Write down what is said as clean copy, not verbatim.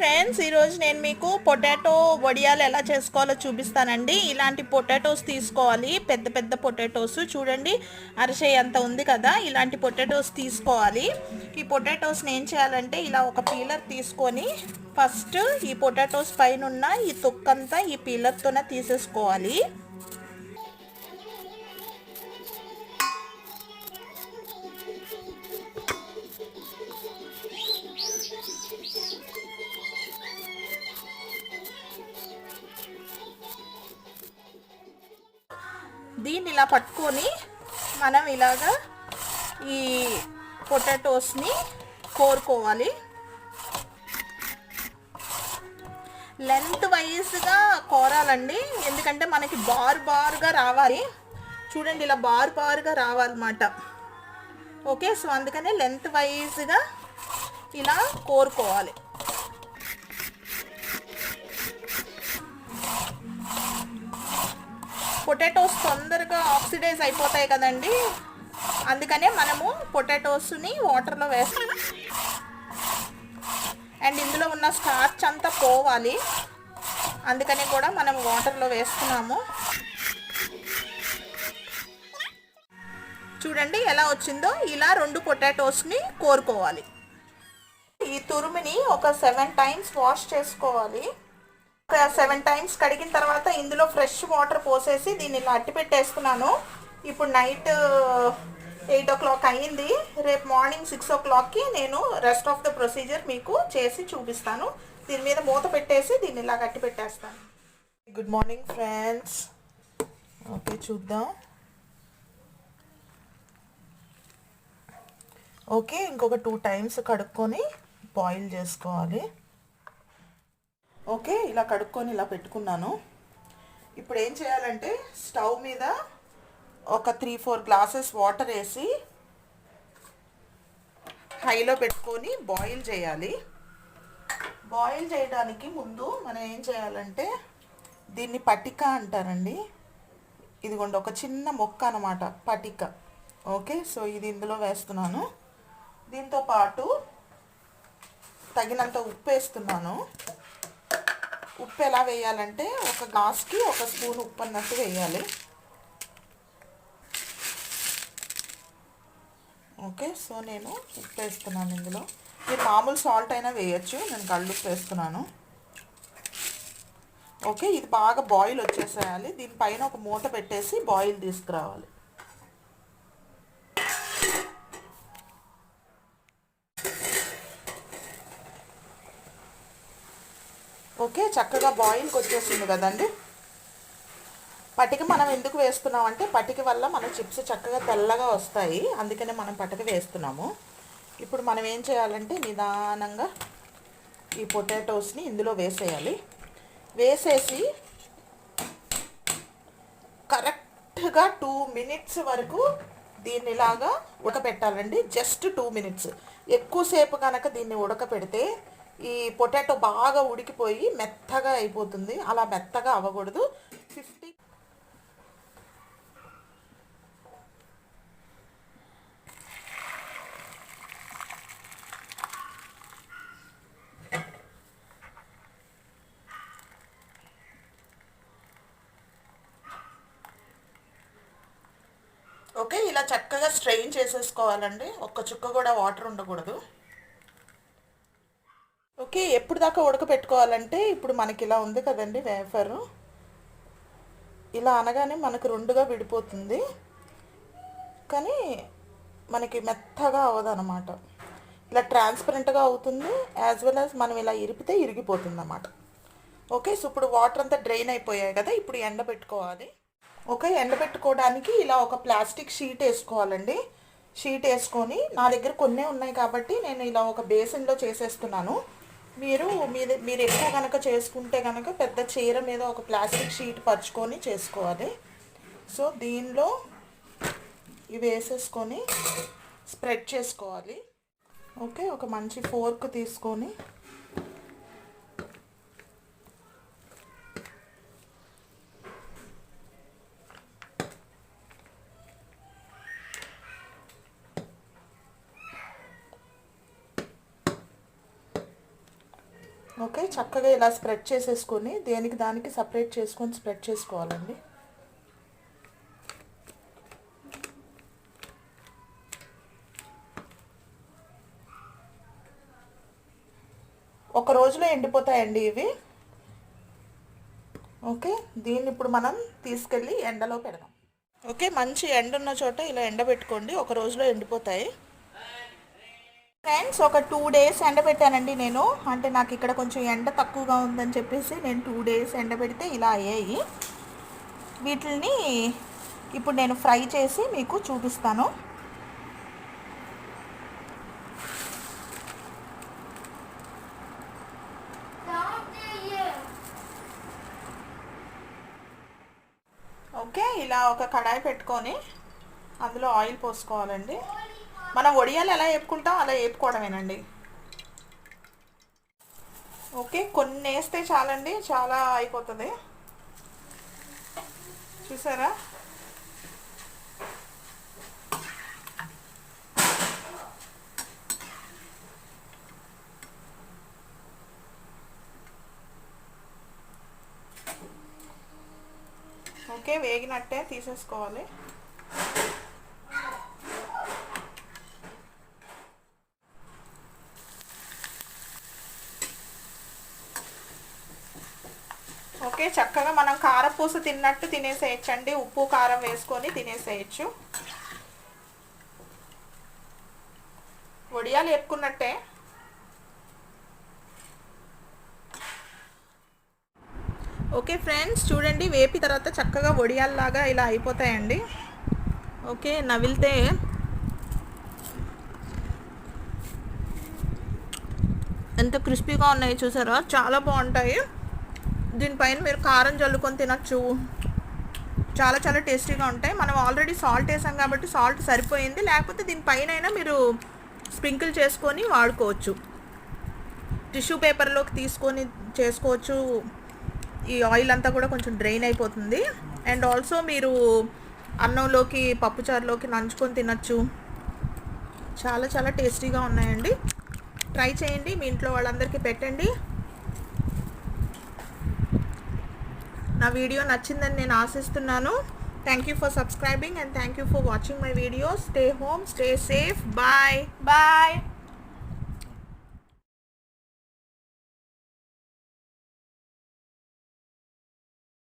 Friends, ఈరోజు నేను మీకు పొటాటో వడియాలు ఎలా చేసుకోవాలో చూపిస్తానండి. ఇలాంటి పొటాటోస్ తీసుకోవాలి, పెద్ద పెద్ద పొటాటోస్ చూడండి, అరచేయి అంత ఉంది కదా. ఇలాంటి పొటాటోస్ తీసుకోవాలి. ఈ పొటాటోస్ని ఏం చేయాలంటే ఇలా ఒక పీలర్ తీసుకొని ఫస్ట్ ఈ పొటాటోస్ పైన ఉన్న ఈ తొక్కంతా ఈ పీలర్తోనే తీసేసుకోవాలి. దీన్ని ఇలా పట్టుకొని మనం ఇలాగా ఈ పొటాటోస్ని కోరుకోవాలి. లెంత్ వైజ్గా కోరాలండి, ఎందుకంటే మనకి బారుగా రావాలి. చూడండి, ఇలా బారుగా రావాలన్నమాట. ఓకే, సో అందుకనే లెంత్ వైజ్గా ఇలా కోరుకోవాలి. పొటాటోస్ తొందరగా ఆక్సిడైజ్ అయిపోతాయి కదండి, అందుకనే మనము పొటాటోస్ని వాటర్లో వేస్తాం. అండ్ ఇందులో ఉన్న స్టార్చ్ అంతా పోవాలి, అందుకని కూడా మనం వాటర్లో వేస్తున్నాము. చూడండి ఎలా వచ్చిందో. ఇలా 2 పొటాటోస్ని కోరుకోవాలి. ఈ తురుముని ఒక 7 టైమ్స్ వాష్ చేసుకోవాలి. 7 టైమ్స్ కడిగిన తర్వాత ఇందులో ఫ్రెష్ వాటర్ పోసేసి దీన్ని ఇలా అట్టి పెట్టేస్తున్నాను. ఇప్పుడు నైట్ 8 o'clock అయ్యింది. రేపు మార్నింగ్ 6 o'clockకి నేను రెస్ట్ ఆఫ్ ద ప్రొసీజర్ మీకు చేసి చూపిస్తాను. దీని మీద మూత పెట్టేసి దీన్ని ఇలా కట్టి పెట్టేస్తాను. Good morning friends. ఓకే, చూద్దాం. ఓకే, ఇంకొక 2 టైమ్స్ కడుక్కొని బాయిల్ చేసుకోవాలి. ఓకే, ఇలా కడుక్కొని ఇలా పెట్టుకున్నాను. ఇప్పుడు ఏం చేయాలంటే స్టవ్ మీద ఒక 3-4 గ్లాసెస్ వాటర్ వేసి హైలో పెట్టుకొని బాయిల్ చేయాలి. బాయిల్ చేయడానికి ముందు మనం ఏం చేయాలంటే దీన్ని పటిక అంటారండి. ఇదిగోండి, ఒక చిన్న మొక్క అన్నమాట, పటిక. ఓకే, సో ఇది ఇందులో వేస్తున్నాను. దీంతో పాటు తగినంత ఉప్పు వేస్తున్నాను. ఉప్పు ఎలా వేయాలంటే ఒక గ్లాస్కి 1 స్పూన్ ఉప్పు అన్నట్టు వేయాలి. ఓకే, సో నేను ఉప్పు వేస్తున్నాను ఇందులో. మీరు మామూలు సాల్ట్ అయినా వేయచ్చు, నేను కళ్ళుప్పు వేస్తున్నాను. ఓకే, ఇది బాగా బాయిల్ వచ్చేసేయాలి. దీనిపైన ఒక మూత పెట్టేసి బాయిల్ తీసుకురావాలి. ఓకే, చక్కగా బాయిల్కి వచ్చేసింది కదండి. పటిక మనం ఎందుకు వేస్తున్నాం అంటే పటిక వల్ల మన చిప్స్ చక్కగా తెల్లగా వస్తాయి, అందుకనే మనం పటిక వేస్తున్నాము. ఇప్పుడు మనం ఏం చేయాలంటే నిదానంగా ఈ పొటాటోస్ని ఇందులో వేసేయాలి. వేసేసి కరెక్ట్గా 2 minutes వరకు దీన్ని ఇలాగా ఉడకపెట్టాలండి. Just 2 minutes. ఎక్కువసేపు కనుక దీన్ని ఉడకపెడితే ఈ పొటాటో బాగా ఉడికిపోయి మెత్తగా అయిపోతుంది. అలా మెత్తగా అవ్వకూడదు. 50. ఓకే, ఇలా చక్కగా స్ట్రెయిన్ చేసేసుకోవాలండి. ఒక్క చుక్క కూడా వాటర్ ఉండకూడదు. ఓకే, ఎప్పుడు దాకా ఉడకపెట్టుకోవాలంటే ఇప్పుడు మనకి ఇలా ఉంది కదండి వేఫరు. ఇలా అనగానే మనకు 2గా విడిపోతుంది, కానీ మనకి మెత్తగా అవ్వదన్నమాట. ఇలా ట్రాన్స్పరెంట్గా అవుతుంది. యాజ్ వెల్ యాజ్ మనం ఇలా ఇరిపితే ఇరిగిపోతుంది అన్నమాట. ఓకే, సో ఇప్పుడు వాటర్ అంతా డ్రైన్ అయిపోయాయి కదా. ఇప్పుడు ఎండబెట్టుకోవాలి. ఓకే, ఎండబెట్టుకోవడానికి ఇలా ఒక ప్లాస్టిక్ షీట్ వేసుకోవాలండి. షీట్ వేసుకొని, నా దగ్గర కొన్నే ఉన్నాయి కాబట్టి నేను ఇలా ఒక బేసిన్లో చేసేస్తున్నాను. మీరు ఎక్కువ కనుక చేసుకుంటే కనుక పెద్ద చీర మీద ఒక ప్లాస్టిక్ షీట్ పరుచుకొని చేసుకోవాలి. సో దీనిలో ఇవి వేసేసుకొని స్ప్రెడ్ చేసుకోవాలి. ఓకే, ఒక మంచి ఫోర్క్ తీసుకొని ఓకే, చక్కగా ఇలా స్ప్రెడ్ చేసేసుకొని దేనికి దానికి సపరేట్ చేసుకొని స్ప్రెడ్ చేసుకోవాలండి. ఒక రోజులో ఎండిపోతాయండి ఇవి. ఓకే, దీన్ని ఇప్పుడు మనం తీసుకెళ్ళి ఎండలో పెడదాం. ఓకే, మంచి ఎండ ఉన్న చోట ఇలా ఎండబెట్టుకోండి, ఒక రోజులో ఎండిపోతాయి. ఫ్రెండ్స్, ఒక 2 days ఎండబెట్టానండి నేను. అంటే నాకు ఇక్కడ కొంచెం ఎండ తక్కువగా ఉందని చెప్పేసి నేను 2 days ఎండబెడితే ఇలా అయ్యాయి. వీటిని ఇప్పుడు నేను ఫ్రై చేసి మీకు చూపిస్తాను. ఓకే, ఇలా ఒక కడాయి పెట్టుకొని అందులో ఆయిల్ పోసుకోవాలండి. మనం వడియాలు ఎలా వేపుకుంటాం అలా వేపుకోవడమేనండి. ఓకే, కొన్ని వేస్తే చాలండి, చాలా అయిపోతుంది. చూసారా? ఓకే, వేగినట్టే తీసేసుకోవాలి. ఓకే, చక్కగా మనం కారపూస తిన్నట్టు తినేసేయచ్చండి. ఉప్పు కారం వేసుకొని తినేసేయచ్చు. వడియాలు వేపుకున్నట్టే. ఓకే ఫ్రెండ్స్, చూడండి, వేపి తర్వాత చక్కగా వడియాల్లాగా ఇలా అయిపోతాయండి. ఓకే, నవిలితే ఎంత క్రిస్పీగా ఉన్నాయి చూసారా? చాలా బాగుంటాయి. దీనిపైన మీరు కారం జల్లుకొని తినచ్చు. చాలా చాలా టేస్టీగా ఉంటాయి. మనం ఆల్రెడీ సాల్ట్ వేసాం కాబట్టి సాల్ట్ సరిపోయింది. లేకపోతే దీనిపైన అయినా మీరు స్ప్రింకిల్ చేసుకొని వాడుకోవచ్చు. టిష్యూ పేపర్లోకి తీసుకొని చేసుకోవచ్చు. ఈ ఆయిల్ అంతా కూడా కొంచెం డ్రైన్ అయిపోతుంది. అండ్ ఆల్సో మీరు అన్నంలోకి పప్పుచారులోకి నంచుకొని తినచ్చు. చాలా చాలా టేస్టీగా ఉన్నాయండి. ట్రై చేయండి, మీ ఇంట్లో వాళ్ళందరికీ పెట్టండి. నా వీడియో నచ్చిందని నేను ఆశిస్తున్నాను. Thank you for subscribing and thank you for watching my videos. Stay home, stay safe. Bye bye.